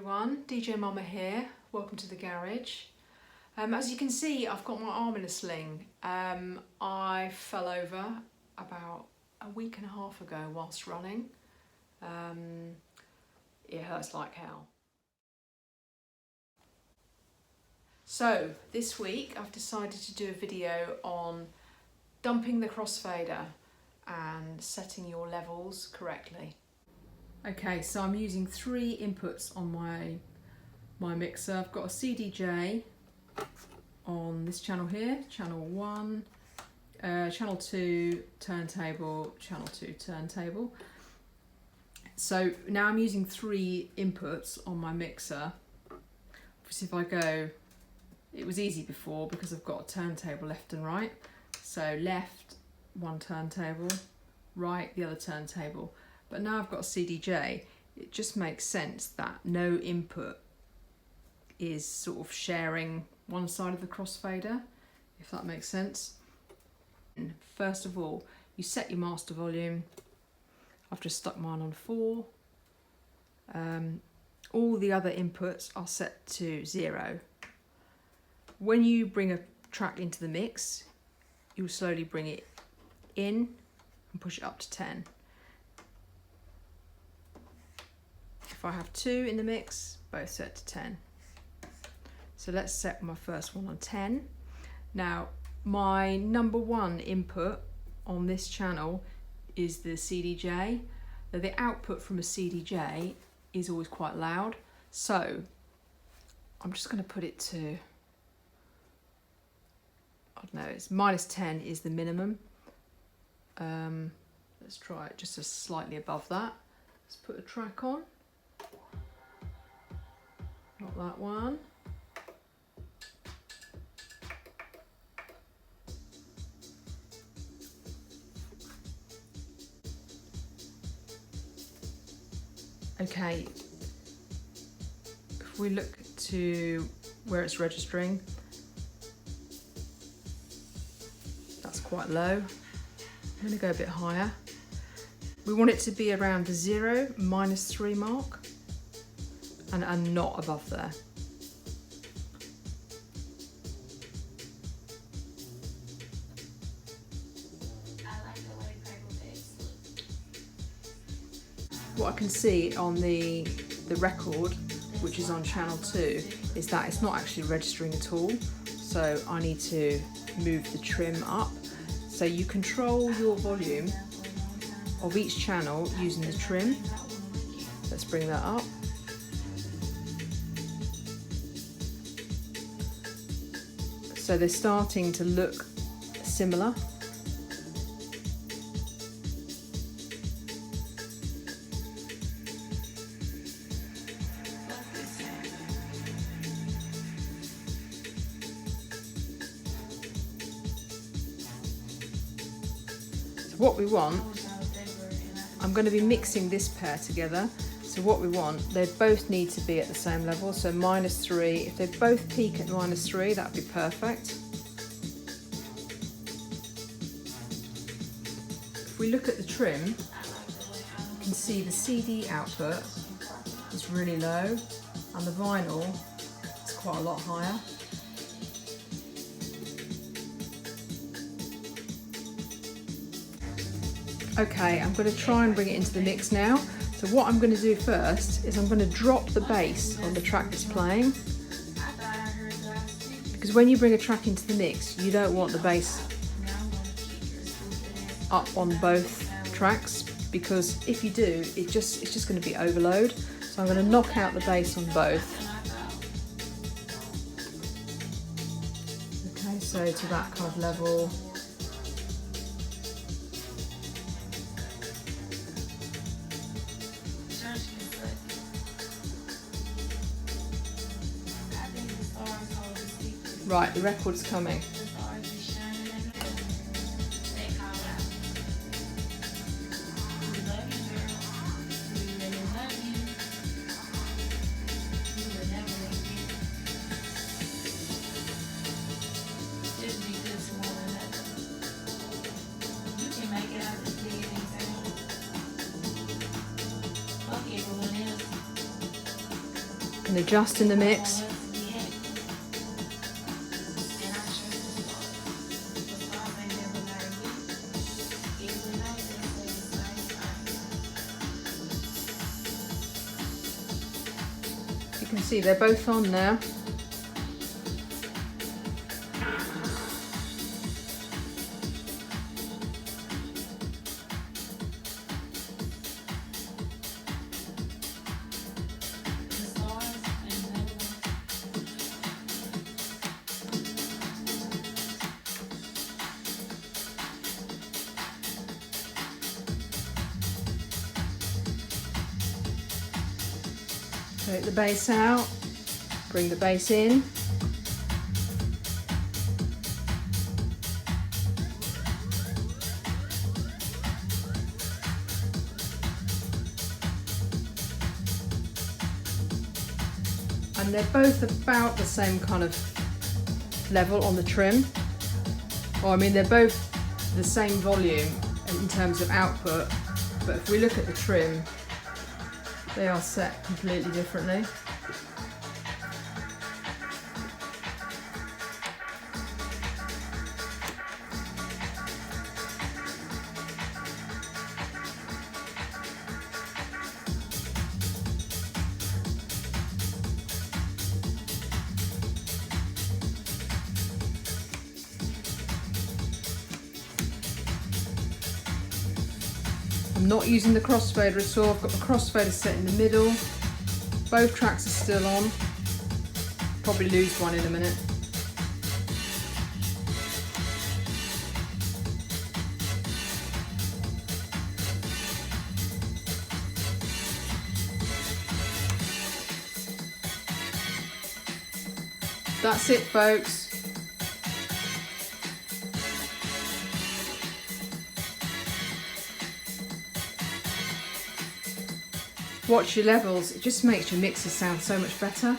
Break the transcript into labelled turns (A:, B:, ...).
A: everyone, DJ Mumma here. Welcome to the garage. As you can see, I've got my arm in a sling. I fell over about a week and a half ago whilst running. It hurts like hell. So this week I've decided to do a video on dumping the crossfader and setting your levels correctly. Okay, so I'm using 3 inputs on my mixer. I've got a CDJ on this channel here, channel 1, channel 2 turntable, channel 2 turntable. So now I'm using 3 inputs on my mixer. Obviously if I go, it was easy before because I've got a turntable left and right. So left, 1 turntable, right, the other turntable. But now I've got a CDJ, it just makes sense that no input is sort of sharing one side of the crossfader, if that makes sense. First of all, you set your master volume. I've just stuck mine on 4. All the other inputs are set to 0. When you bring a track into the mix, you'll slowly bring it in and push it up to 10. If I have 2 in the mix, both set to 10. So let's set my first one on 10. Now, my number 1 input on this channel is the CDJ. Now, the output from a CDJ is always quite loud. So I'm just going to put it to, I don't know, it's -10 is the minimum. Let's try it just slightly above that. Let's put a track on. Not that one. Okay, if we look to where it's registering, that's quite low. I'm going to go a bit higher. We want it to be around the 0, -3 mark. And not above there. What I can see on the record, which is on channel 2, is that it's not actually registering at all. So I need to move the trim up. So you control your volume of each channel using the trim. Let's bring that up. So they're starting to look similar. So what we want, I'm going to be mixing this pair together. So what we want, they both need to be at the same level, so -3. If they both peak at -3, that'd be perfect. If we look at the trim, you can see the CD output is really low, and the vinyl is quite a lot higher. Okay, I'm going to try and bring it into the mix now. So what I'm going to do first is I'm going to drop the bass on the track that's playing, because when you bring a track into the mix, you don't want the bass up on both tracks, because if you do, it's just going to be overload. So I'm going to knock out the bass on both. Okay, so to that kind of level. Right, the record's coming. can adjust in the mix. You can see they're both on now. Take the base out, bring the base in. And they're both about the same kind of level on the trim. Or I mean, they're both the same volume in terms of output, but if we look at the trim, they are set completely differently. I'm not using the crossfader at all. I've got the crossfader set in the middle. Both tracks are still on. Probably lose one in a minute. That's it, folks. Watch your levels, it just makes your mixes sound so much better.